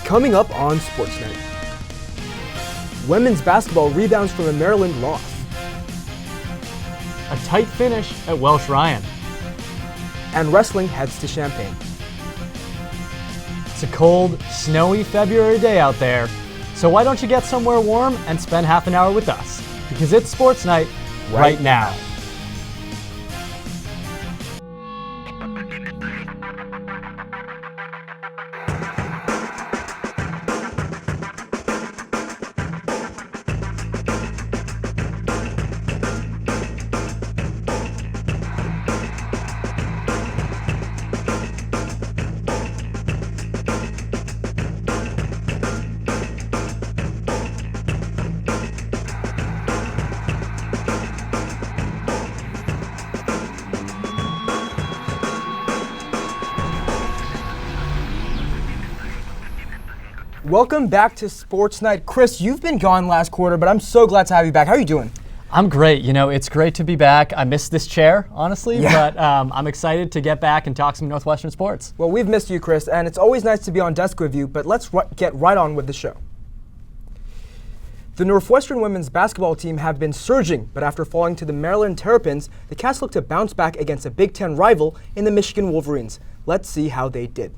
Coming up on SportsNight. Women's basketball rebounds from a Maryland loss. A tight finish at Welsh Ryan. And wrestling heads to Champaign. It's a cold, snowy February day out there, so why don't you get somewhere warm and spend half an hour with us? Because it's Sports Night right now. Welcome back to Sports Night. Chris, you've been gone last quarter, but I'm so glad to have you back. How are you doing? I'm great. You know, it's great to be back. I missed this chair, honestly, but I'm excited to get back and talk some Northwestern sports. Well, we've missed you, Chris, and it's always nice to be on desk with you, but let's get right on with the show. The Northwestern women's basketball team have been surging, but after falling to the Maryland Terrapins, the Cats look to bounce back against a Big Ten rival in the Michigan Wolverines. Let's see how they did.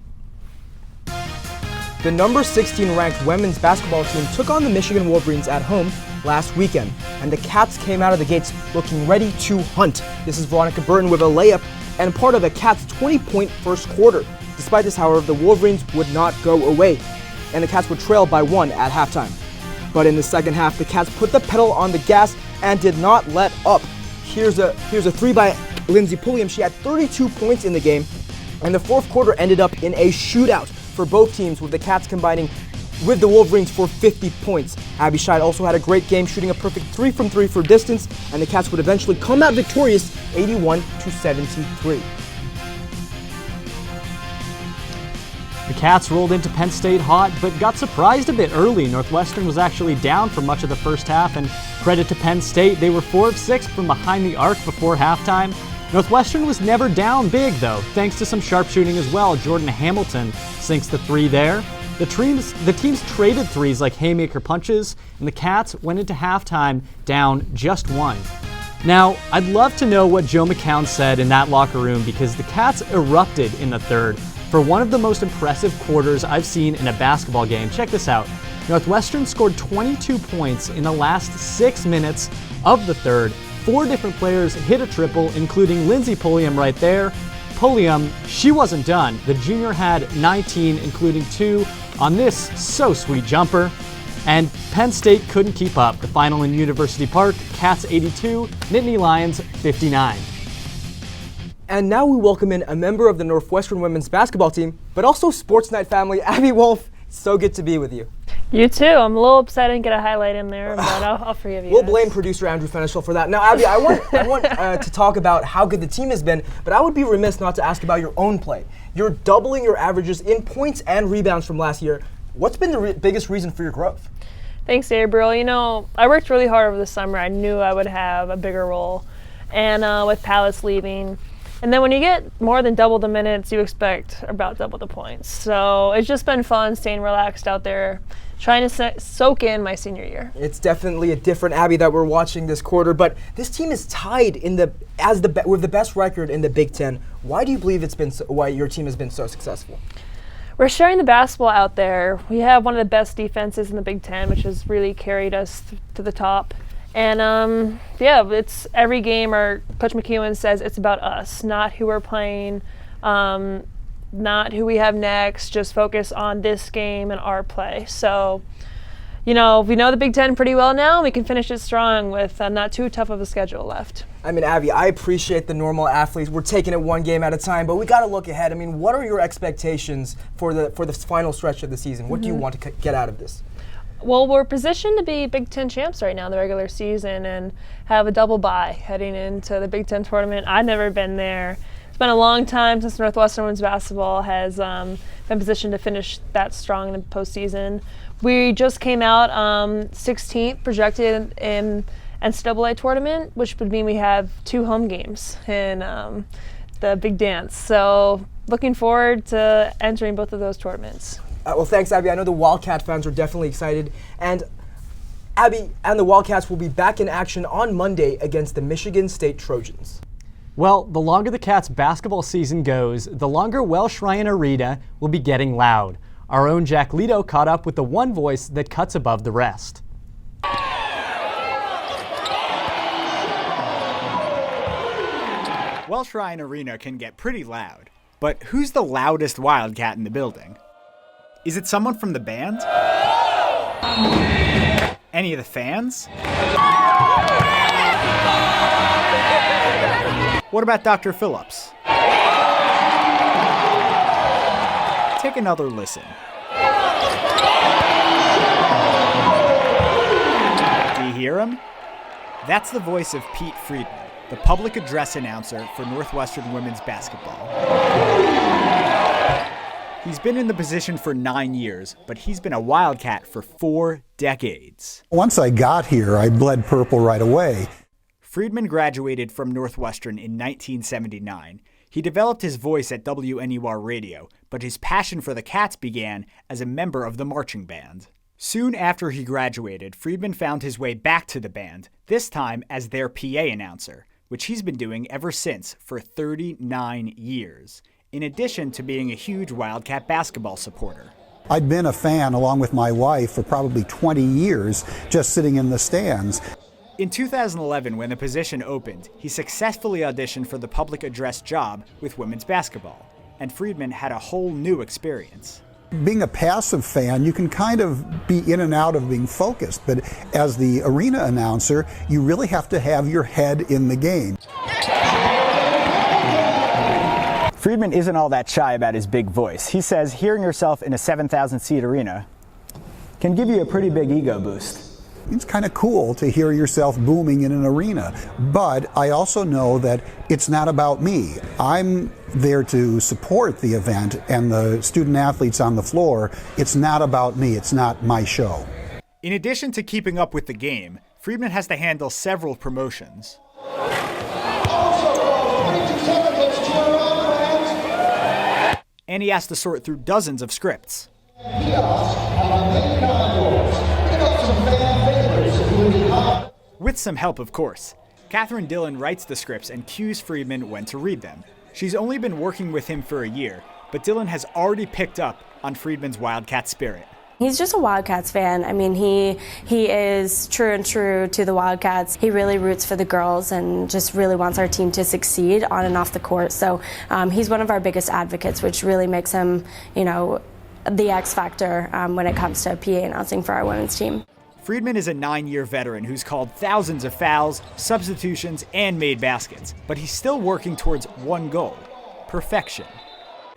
The number 16 ranked women's basketball team took on the Michigan Wolverines at home last weekend, and the Cats came out of the gates looking ready to hunt. This is Veronica Burton with a layup and part of the Cats' 20-point first quarter. Despite this, however, the Wolverines would not go away, and the Cats would trail by 1 at halftime. But in the second half, the Cats put the pedal on the gas and did not let up. Here's a three by Lindsey Pulliam. She had 32 points in the game, and the fourth quarter ended up in a shootout for both teams, with the Cats combining with the Wolverines for 50 points. Abby Scheid also had a great game, shooting a perfect 3 from 3 for distance, and the Cats would eventually come out victorious 81-73. The Cats rolled into Penn State hot, but got surprised a bit early. Northwestern was actually down for much of the first half, and credit to Penn State, they were 4 of 6 from behind the arc before halftime. Northwestern was never down big, though, thanks to some sharp shooting as well. Jordan Hamilton sinks the 3 there. The teams traded threes like haymaker punches, and the Cats went into halftime down just 1. Now, I'd love to know what Joe McCown said in that locker room, because the Cats erupted in the third for one of the most impressive quarters I've seen in a basketball game. Check this out. Northwestern scored 22 points in the last 6 minutes of the third. 4 different players hit a triple, including Lindsey Pulliam right there. Pulliam, she wasn't done. The junior had 19, including 2 on this so sweet jumper. And Penn State couldn't keep up. The final in University Park, Cats 82, Nittany Lions 59. And now we welcome in a member of the Northwestern women's basketball team, but also Sports Night family, Abby Wolf. So good to be with you. You too. I'm a little upset I didn't get a highlight in there, but I'll forgive you. We'll blame producer Andrew Fenichel for that. Now, Abby, I want to talk about how good the team has been, but I would be remiss not to ask about your own play. You're doubling your averages in points and rebounds from last year. What's been the biggest reason for your growth? Thanks, Abriel. You know, I worked really hard over the summer. I knew I would have a bigger role, and with Palace leaving. And then when you get more than double the minutes, you expect about double the points. So it's just been fun staying relaxed out there, trying to soak in my senior year. It's definitely a different Abby that we're watching this quarter, but this team is tied with the best record in the Big Ten. Why do you believe why your team has been so successful? We're sharing the basketball out there. We have one of the best defenses in the Big Ten, which has really carried us to the top. And it's every game. Our Coach McEwen says it's about us, not who we're playing, not who we have next. Just focus on this game and our play. So, you know, we know the Big Ten pretty well now. We can finish it strong with not too tough of a schedule left. I mean, Abby, I appreciate the normal athletes. We're taking it one game at a time, but we got to look ahead. I mean, what are your expectations for the final stretch of the season? What do you want to get out of this? Well, we're positioned to be Big Ten champs right now in the regular season and have a double bye heading into the Big Ten tournament. I've never been there. It's been a long time since Northwestern women's basketball has been positioned to finish that strong in the postseason. We just came out 16th projected in NCAA tournament, which would mean we have 2 home games in the Big Dance. So looking forward to entering both of those tournaments. Well, thanks, Abby. I know the Wildcat fans are definitely excited. And Abby and the Wildcats will be back in action on Monday against the Michigan State Trojans. Well, the longer the Cats basketball season goes, the longer Welsh Ryan Arena will be getting loud. Our own Jack Lito caught up with the one voice that cuts above the rest. Welsh Ryan Arena can get pretty loud, but who's the loudest Wildcat in the building? Is it someone from the band? Any of the fans? What about Dr. Phillips? Take another listen. Do you hear him? That's the voice of Pete Friedman, the public address announcer for Northwestern women's basketball. He's been in the position for 9 years, but he's been a Wildcat for 4 decades. Once I got here, I bled purple right away. Friedman graduated from Northwestern in 1979. He developed his voice at WNUR Radio, but his passion for the Cats began as a member of the marching band. Soon after he graduated, Friedman found his way back to the band, this time as their PA announcer, which he's been doing ever since for 39 years, in addition to being a huge Wildcat basketball supporter. I'd been a fan along with my wife for probably 20 years, just sitting in the stands. In 2011, when the position opened, he successfully auditioned for the public address job with women's basketball, and Friedman had a whole new experience. Being a passive fan, you can kind of be in and out of being focused, but as the arena announcer, you really have to have your head in the game. Friedman isn't all that shy about his big voice. He says hearing yourself in a 7,000-seat arena can give you a pretty big ego boost. It's kind of cool to hear yourself booming in an arena, but I also know that it's not about me. I'm there to support the event and the student athletes on the floor. It's not about me. It's not my show. In addition to keeping up with the game, Friedman has to handle several promotions. And he has to sort through dozens of scripts. With some help, of course. Catherine Dillon writes the scripts and cues Friedman when to read them. She's only been working with him for a year, but Dillon has already picked up on Friedman's Wildcat spirit. He's just a Wildcats fan. I mean, he is true to the Wildcats. He really roots for the girls and just really wants our team to succeed on and off the court. So he's one of our biggest advocates, which really makes him, the X factor when it comes to PA announcing for our women's team. Friedman is a 9-year veteran who's called thousands of fouls, substitutions, and made baskets, but he's still working towards one goal: perfection.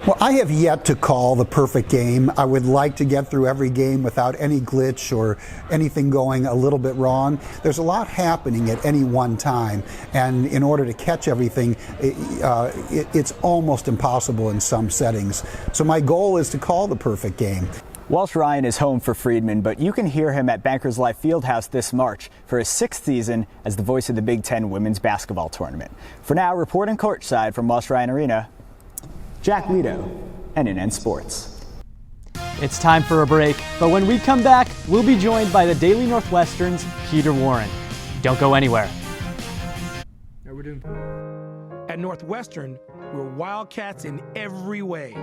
Well, I have yet to call the perfect game. I would like to get through every game without any glitch or anything going a little bit wrong. There's a lot happening at any one time, and in order to catch everything, it's almost impossible in some settings. So my goal is to call the perfect game. Welsh Ryan is home for Friedman, but you can hear him at Bankers Life Fieldhouse this March for his 6th season as the voice of the Big Ten women's basketball tournament. For now, reporting courtside from Welsh Ryan Arena, Jack Lito, NNN Sports. It's time for a break, but when we come back, we'll be joined by the Daily Northwestern's Peter Warren. Don't go anywhere. Yeah, we're doing. At Northwestern, we're Wildcats in every way.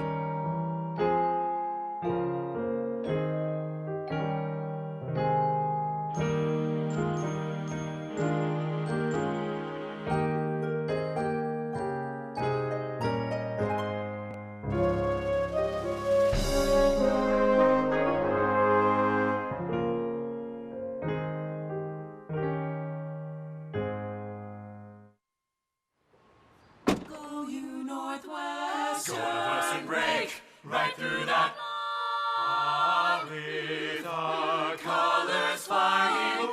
Northwestern break right through that. With our colors flying,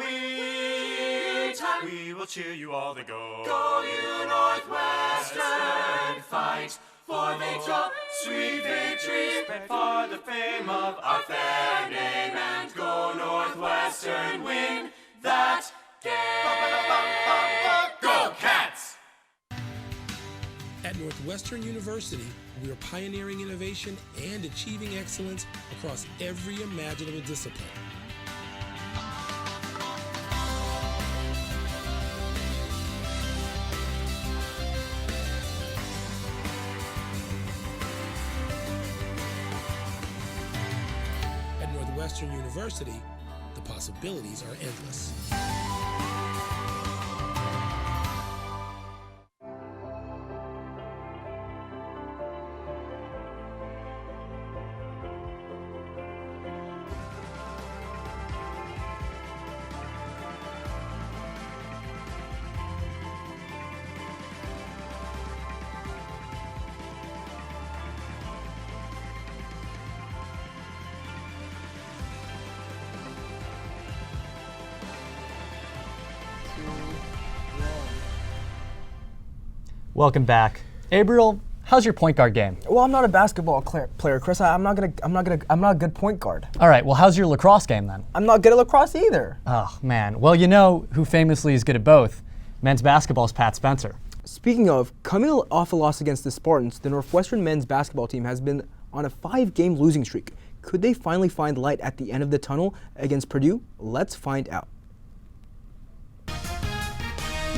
we will cheer you all to go. Go you Northwestern, fight for victory, sweet victory, for the fame of our fair name, and go Northwestern, win that game. Go Cats! At Northwestern University, we are pioneering innovation and achieving excellence across every imaginable discipline. At Northwestern University, the possibilities are endless. Welcome back. Abriel, how's your point guard game? Well, I'm not a basketball player, Chris. I'm not a good point guard. All right, well, how's your lacrosse game then? I'm not good at lacrosse either. Oh, man. Well, you know who famously is good at both. Men's basketball's Pat Spencer. Speaking of, coming off a loss against the Spartans, the Northwestern men's basketball team has been on a 5-game losing streak. Could they finally find light at the end of the tunnel against Purdue? Let's find out.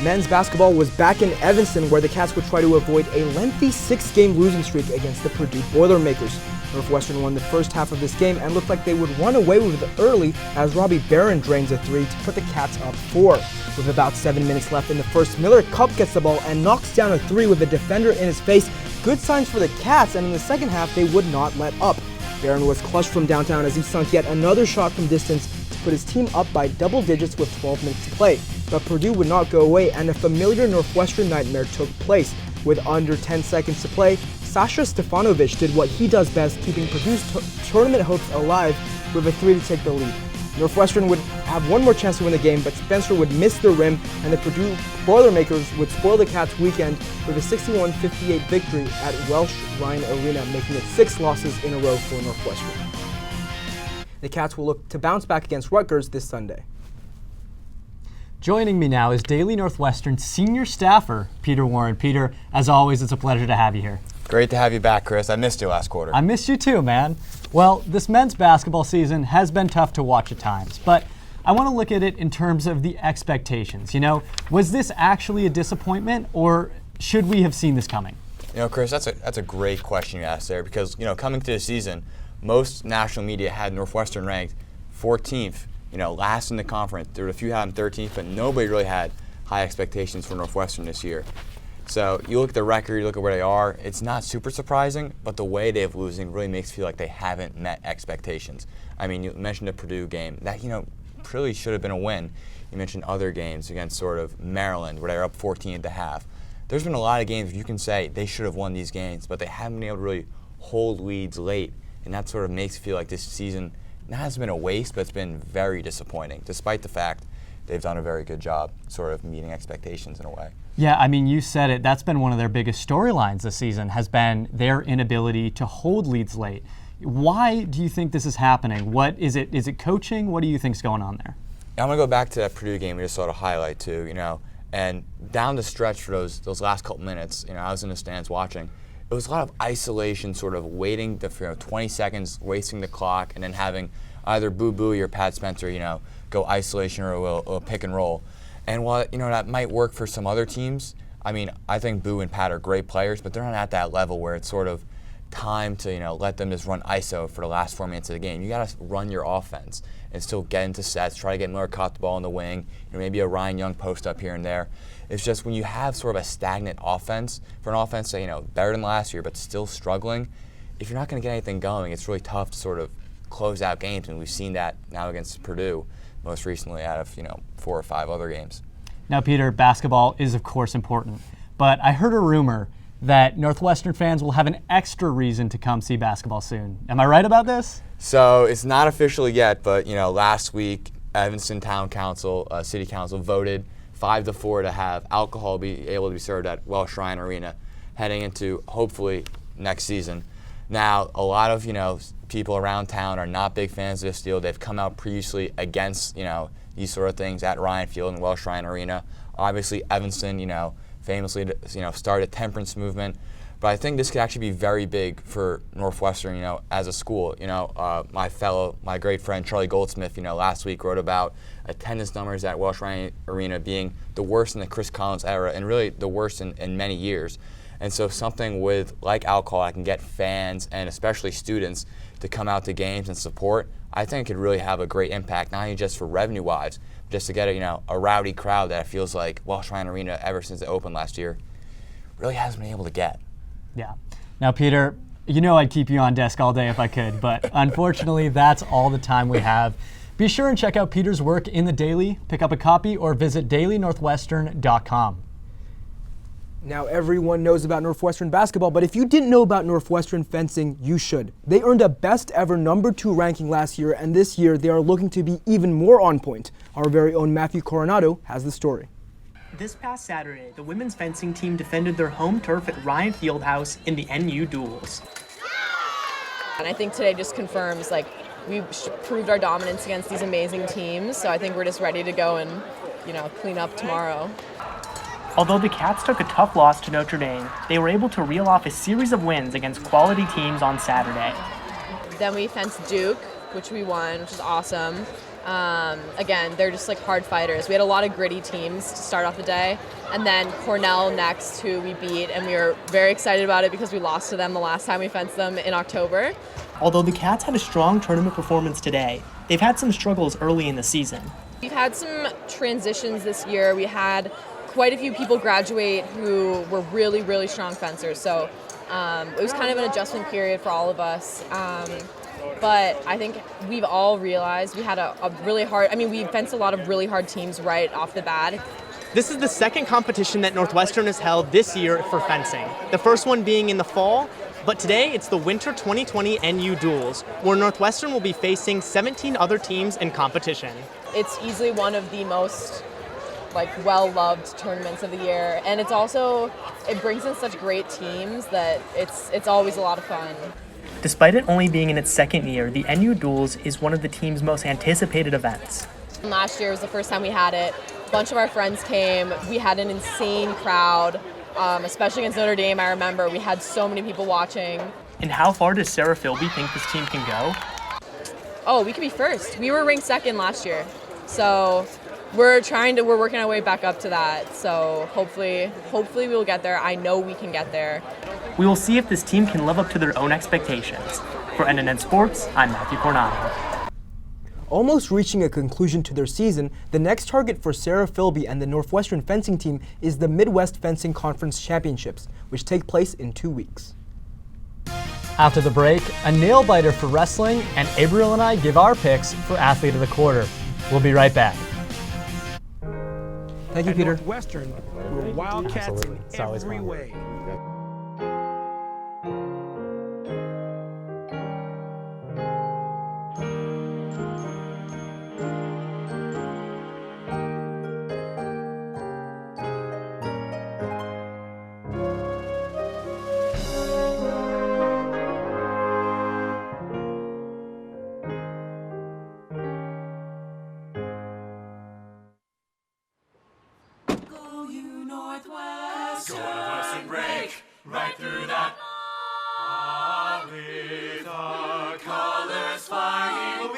Men's basketball was back in Evanston, where the Cats would try to avoid a lengthy 6-game losing streak against the Purdue Boilermakers. Northwestern won the first half of this game and looked like they would run away with it early as Robbie Barron drains a 3 to put the Cats up 4. With about 7 minutes left in the first, Miller Cup gets the ball and knocks down a 3 with a defender in his face. Good signs for the Cats, and in the second half they would not let up. Barron was clutched from downtown as he sunk yet another shot from distance to put his team up by double digits with 12 minutes to play. But Purdue would not go away, and a familiar Northwestern nightmare took place. With under 10 seconds to play, Sasha Stefanovic did what he does best, keeping Purdue's tournament hopes alive with a 3 to take the lead. Northwestern would have one more chance to win the game, but Spencer would miss the rim, and the Purdue Boilermakers would spoil the Cats' weekend with a 61-58 victory at Welsh Ryan Arena, making it 6 losses in a row for Northwestern. The Cats will look to bounce back against Rutgers this Sunday. Joining me now is Daily Northwestern senior staffer, Peter Warren. Peter, as always, it's a pleasure to have you here. Great to have you back, Chris. I missed you last quarter. I missed you too, man. Well, this men's basketball season has been tough to watch at times, but I want to look at it in terms of the expectations. You know, was this actually a disappointment, or should we have seen this coming? You know, Chris, that's a great question you asked there, because, you know, coming to the season, most national media had Northwestern ranked 14th, you know, last in the conference. There were a few had them 13th, but nobody really had high expectations for Northwestern this year. So you look at the record, you look at where they are, it's not super surprising, but the way they've losing really makes you feel like they haven't met expectations. I mean, you mentioned the Purdue game. That, you know, really should have been a win. You mentioned other games against sort of Maryland, where they were up 14 at the half. There's been a lot of games you can say they should have won these games, but they haven't been able to really hold leads late, and that sort of makes you feel like this season not has been a waste, but it's been very disappointing, despite the fact they've done a very good job sort of meeting expectations in a way. Yeah, I mean, you said it. That's been one of their biggest storylines this season, has been their inability to hold leads late. Why do you think this is happening? What is it? Is it coaching? What do you think's going on there? I'm going to go back to that Purdue game we just saw to highlight too, you know, and down the stretch for those last couple minutes, you know, I was in the stands watching. It was a lot of isolation, sort of waiting the 20 seconds, wasting the clock, and then having either Boo Buie or Pat Spencer, you know, go isolation or a pick and roll. And while, you know, that might work for some other teams, I mean, I think Boo and Pat are great players, but they're not at that level where it's sort of time to, you know, let them just run ISO for the last 4 minutes of the game. You got to run your offense and still get into sets, try to get Miller caught the ball in the wing, you know, maybe a Ryan Young post up here and there. It's just when you have sort of a stagnant offense, for an offense that, you know, better than last year but still struggling, if you're not going to get anything going, it's really tough to sort of close out games, and we've seen that now against Purdue, most recently out of, you know, 4 or 5 other games. Now, Peter, basketball is of course important, but I heard a rumor that Northwestern fans will have an extra reason to come see basketball soon. Am I right about this? So it's not official yet, but, you know, last week Evanston Town Council, City Council voted 5-4 to have alcohol be able to be served at Welsh Ryan Arena heading into hopefully next season. Now, a lot of, you know, people around town are not big fans of this deal. They've come out previously against, you know, these sort of things at Ryan Field and Welsh Ryan Arena. Obviously, Evanston, you know, famously, started a temperance movement. But I think this could actually be very big for Northwestern, as a school. My great friend Charlie Goldsmith, last week wrote about attendance numbers at Welsh Ryan Arena being the worst in the Chris Collins era and really the worst in many years. And so something like alcohol that can get fans and especially students to come out to games and support, I think it could really have a great impact, not only just for revenue-wise, but just to get a rowdy crowd that it feels like Welsh Ryan Arena, ever since it opened last year, really hasn't been able to get. Yeah. Now, Peter, I'd keep you on desk all day if I could, but unfortunately, that's all the time we have. Be sure and check out Peter's work in the Daily, pick up a copy, or visit dailynorthwestern.com. Now everyone knows about Northwestern basketball, but if you didn't know about Northwestern fencing, you should. They earned a best ever #2 ranking last year, and this year they are looking to be even more on point. Our very own Matthew Coronado has the story. This past Saturday, the women's fencing team defended their home turf at Ryan Fieldhouse in the NU duels. And I think today just confirms, we proved our dominance against these amazing teams, so I think we're just ready to go and, clean up tomorrow. Although the Cats took a tough loss to Notre Dame, they were able to reel off a series of wins against quality teams on Saturday. Then we fenced Duke, which we won, which is awesome. Again, they're just hard fighters. We had a lot of gritty teams to start off the day, and then Cornell next, who we beat, and we were very excited about it because we lost to them the last time we fenced them in October. Although the Cats had a strong tournament performance today, they've had some struggles early in the season. We've had some transitions this year. We had quite a few people graduate who were really, really strong fencers, so it was kind of an adjustment period for all of us. But I think we've all realized we had a really hard, we fenced a lot of really hard teams right off the bat. This is the second competition that Northwestern has held this year for fencing. The first one being in the fall, but today it's the Winter 2020 NU Duels, where Northwestern will be facing 17 other teams in competition. It's easily one of the most well-loved tournaments of the year, and it brings in such great teams that it's always a lot of fun. Despite it only being in its second year, the NU Duels is one of the team's most anticipated events. Last year was the first time we had it. A bunch of our friends came. We had an insane crowd, especially against Notre Dame. I remember we had so many people watching. And how far does Sarah Philby think this team can go? Oh, we could be first. We were ranked second last year, so we're working our way back up to that. So hopefully we'll get there. I know we can get there. We will see if this team can live up to their own expectations. For NNN Sports, I'm Matthew Coronado. Almost reaching a conclusion to their season, the next target for Sarah Philby and the Northwestern fencing team is the Midwest Fencing Conference Championships, which take place in 2 weeks. After the break, a nail-biter for wrestling, and Abriel and I give our picks for Athlete of the Quarter. We'll be right back. Thank you, Peter. At Northwestern, we're Wildcats in every way. Go Northwestern, break right through that. With our colors flying,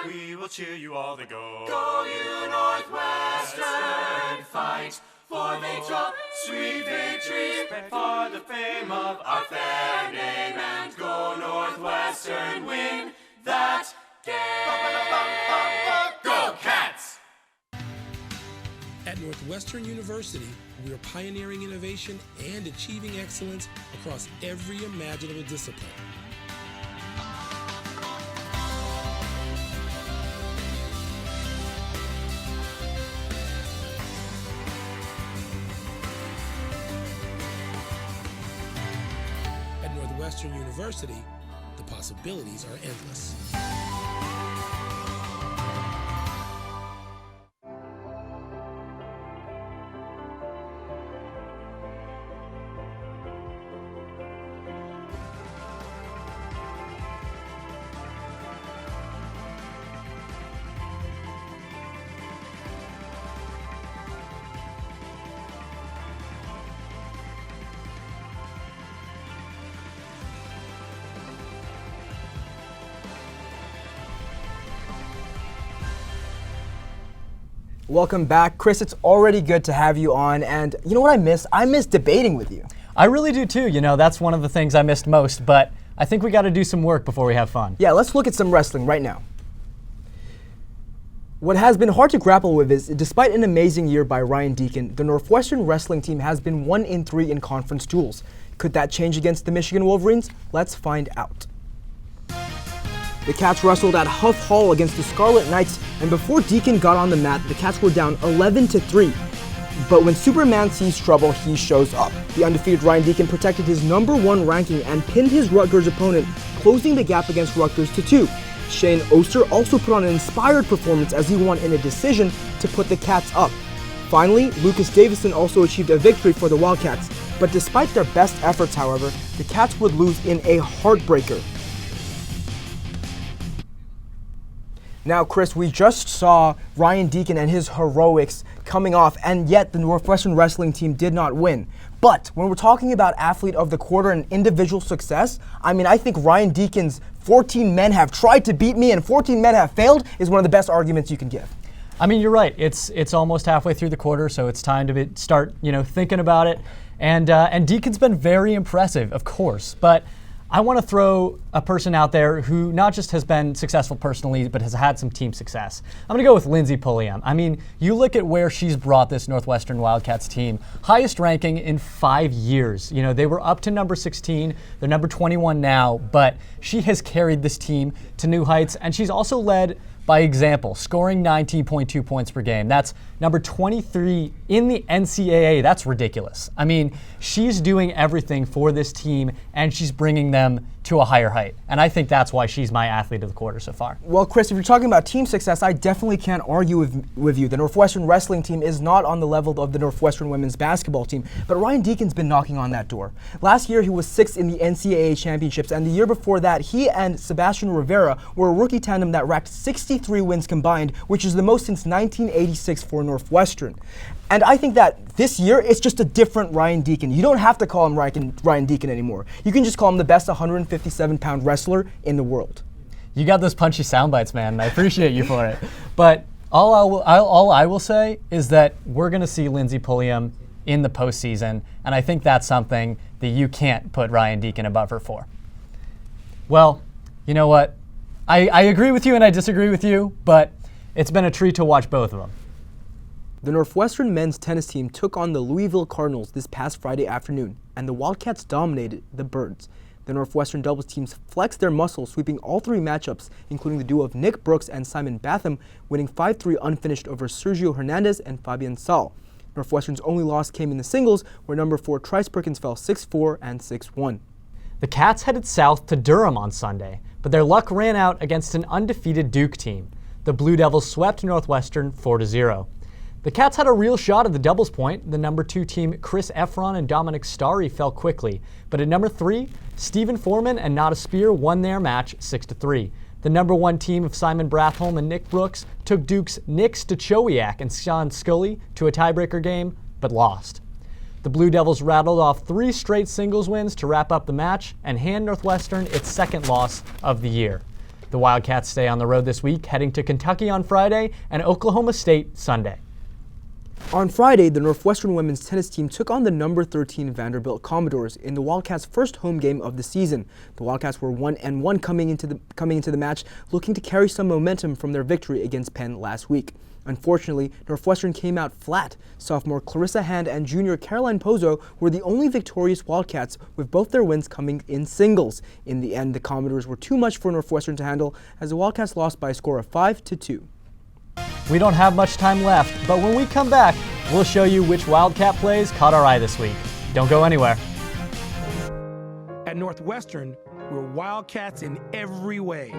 we will cheer you all to go. Go you Northwestern, fight for victory, sweet victory, spread for the fame of our fair name, and go Northwestern, win that game. Go Cats! At Northwestern University, we are pioneering innovation and achieving excellence across every imaginable discipline. At Northwestern University, the possibilities are endless. Welcome back. Chris, it's already good to have you on. And you know what I miss? I miss debating with you. I really do too. You know, that's one of the things I missed most, but I think we got to do some work before we have fun. Yeah, let's look at some wrestling right now. What has been hard to grapple with is, despite an amazing year by Ryan Deacon, the Northwestern wrestling team has been 1-3 in conference duels. Could that change against the Michigan Wolverines? Let's find out. The Cats wrestled at Huff Hall against the Scarlet Knights, and before Deacon got on the mat, the Cats were down 11-3. But when Superman sees trouble, he shows up. The undefeated Ryan Deacon protected his #1 ranking and pinned his Rutgers opponent, closing the gap against Rutgers to 2. Shane Oster also put on an inspired performance as he won in a decision to put the Cats up. Finally, Lucas Davison also achieved a victory for the Wildcats, but despite their best efforts, however, the Cats would lose in a heartbreaker. Now, Chris, we just saw Ryan Deacon and his heroics coming off, and yet the Northwestern wrestling team did not win. But when we're talking about athlete of the quarter and individual success, I mean, I think Ryan Deacon's 14 men have tried to beat me and 14 men have failed is one of the best arguments you can give. I mean, you're right. It's almost halfway through the quarter, so it's time to start, thinking about it. And Deacon's been very impressive, of course, but I want to throw a person out there who not just has been successful personally, but has had some team success. I'm going to go with Lindsey Pulliam. I mean, you look at where she's brought this Northwestern Wildcats team, highest ranking in 5 years. They were up to number 16. They're number 21 now, but she has carried this team to new heights, and she's also led by example, scoring 19.2 points per game. That's number 23 in the NCAA. That's ridiculous. I mean, she's doing everything for this team, and she's bringing them to a higher height. And I think that's why she's my athlete of the quarter so far. Well, Chris, if you're talking about team success, I definitely can't argue with you. The Northwestern wrestling team is not on the level of the Northwestern women's basketball team, but Ryan Deacon's been knocking on that door. Last year, he was 6th in the NCAA championships, and the year before that, he and Sebastian Rivera were a rookie tandem that racked 63 wins combined, which is the most since 1986 for Northwestern. And I think that this year, it's just a different Ryan Deacon. You don't have to call him Ryan Deacon anymore. You can just call him the best 157-pound wrestler in the world. You got those punchy sound bites, man. I appreciate you for it. But all I will say is that we're going to see Lindsey Pulliam in the postseason, and I think that's something that you can't put Ryan Deacon above her for. Well, you know what? I agree with you and I disagree with you, but it's been a treat to watch both of them. The Northwestern men's tennis team took on the Louisville Cardinals this past Friday afternoon, and the Wildcats dominated the Birds. The Northwestern doubles teams flexed their muscle, sweeping all 3 matchups, including the duo of Nick Brooks and Simon Batham, winning 5-3 unfinished over Sergio Hernandez and Fabian Saul. Northwestern's only loss came in the singles, where number 4 Trice Perkins fell 6-4 and 6-1. The Cats headed south to Durham on Sunday, but their luck ran out against an undefeated Duke team. The Blue Devils swept Northwestern 4-0. The Cats had a real shot at the doubles point. The number 2 team, Chris Efron and Dominic Starry, fell quickly. But at number 3, Stephen Foreman and Nada Spear won their match 6-3. The number 1 team of Simon Brathholm and Nick Brooks took Duke's Nick Stachowiak and Sean Scully to a tiebreaker game, but lost. The Blue Devils rattled off 3 straight singles wins to wrap up the match and hand Northwestern its 2nd loss of the year. The Wildcats stay on the road this week, heading to Kentucky on Friday and Oklahoma State Sunday. On Friday, the Northwestern women's tennis team took on the number 13 Vanderbilt Commodores in the Wildcats' first home game of the season. The Wildcats were 1-1 coming into the match, looking to carry some momentum from their victory against Penn last week. Unfortunately, Northwestern came out flat. Sophomore Clarissa Hand and junior Caroline Pozo were the only victorious Wildcats, with both their wins coming in singles. In the end, the Commodores were too much for Northwestern to handle, as the Wildcats lost by a score of 5-2. We don't have much time left, but when we come back, we'll show you which Wildcat plays caught our eye this week. Don't go anywhere. At Northwestern, we're Wildcats in every way.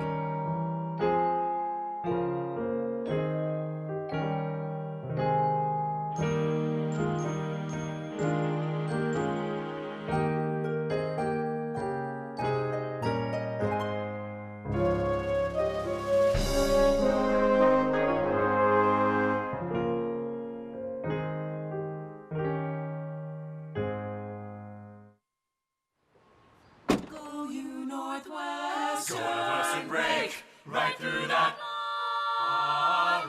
Go us and break right through that.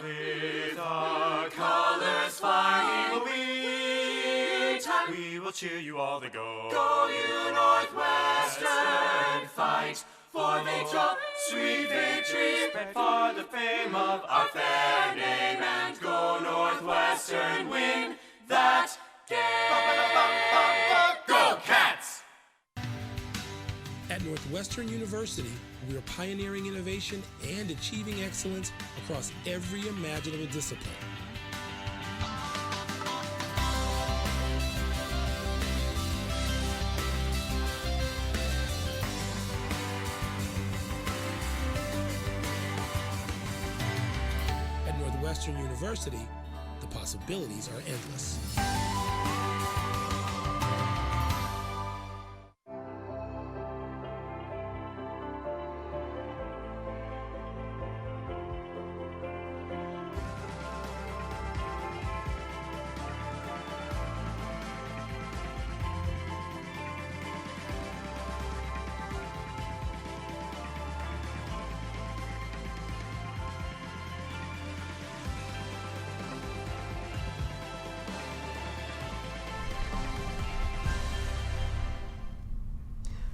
With a satisfying will be time. We will cheer you all the go. Go you Northwestern, fight for victory, sweet victory, spread for the fame of our fair name, and go Northwestern, win that game. Go Cats! At Northwestern University, we are pioneering innovation and achieving excellence across every imaginable discipline. At Northwestern University, the possibilities are endless.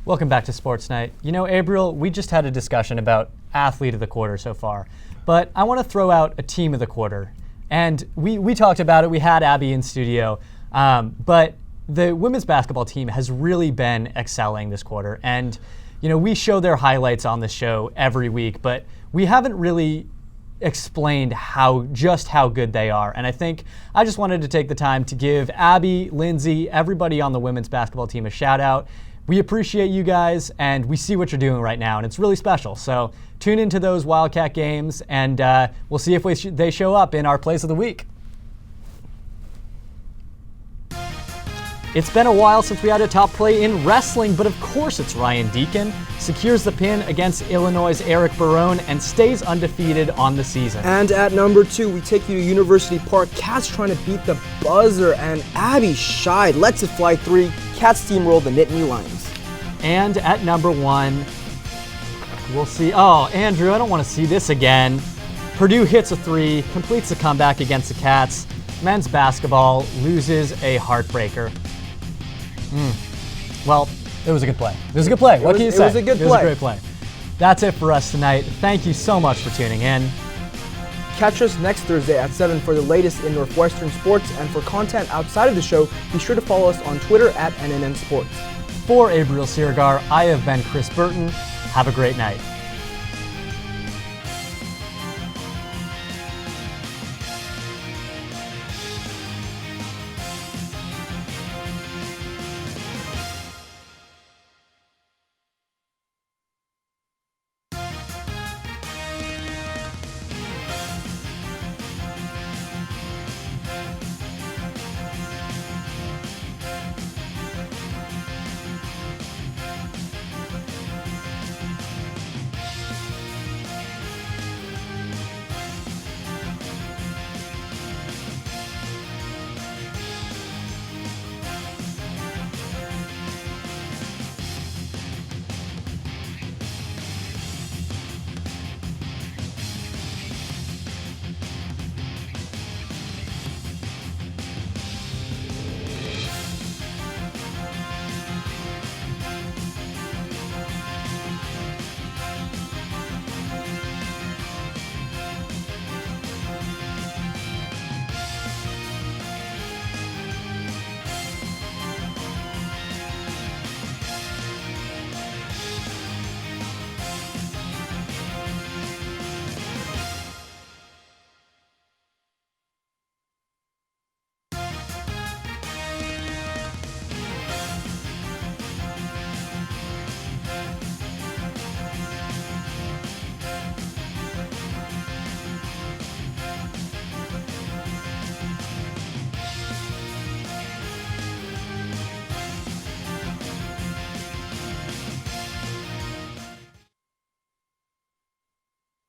Welcome back to Sports Night. You know, Abriel, we just had a discussion about athlete of the quarter so far, but I want to throw out a team of the quarter. And we talked about it. We had Abby in studio, but the women's basketball team has really been excelling this quarter. And, you know, we show their highlights on the show every week, but we haven't really explained just how good they are. And I think I just wanted to take the time to give Abby, Lindsay, everybody on the women's basketball team a shout out. We appreciate you guys, and we see what you're doing right now, and it's really special. So tune into those Wildcat games, and we'll see if they show up in our Plays of the Week. It's been a while since we had a top play in wrestling, but of course it's Ryan Deacon. Secures the pin against Illinois' Eric Barone and stays undefeated on the season. And at number 2, we take you to University Park. Cats trying to beat the buzzer, and Abby shied. Lets it fly 3. Cats steamroll the Nittany Lions. And at number 1, we'll see. Oh, Andrew, I don't want to see this again. Purdue hits a 3, completes the comeback against the Cats. Men's basketball loses a heartbreaker. Well, it was a good play. It was a good play. What can you say? It was a good play. It was a great play. That's it for us tonight. Thank you so much for tuning in. Catch us next Thursday at 7 for the latest in Northwestern sports, and for content outside of the show, be sure to follow us on Twitter at NNN Sports. For Abriel Siregar, I have been Chris Burton. Have a great night.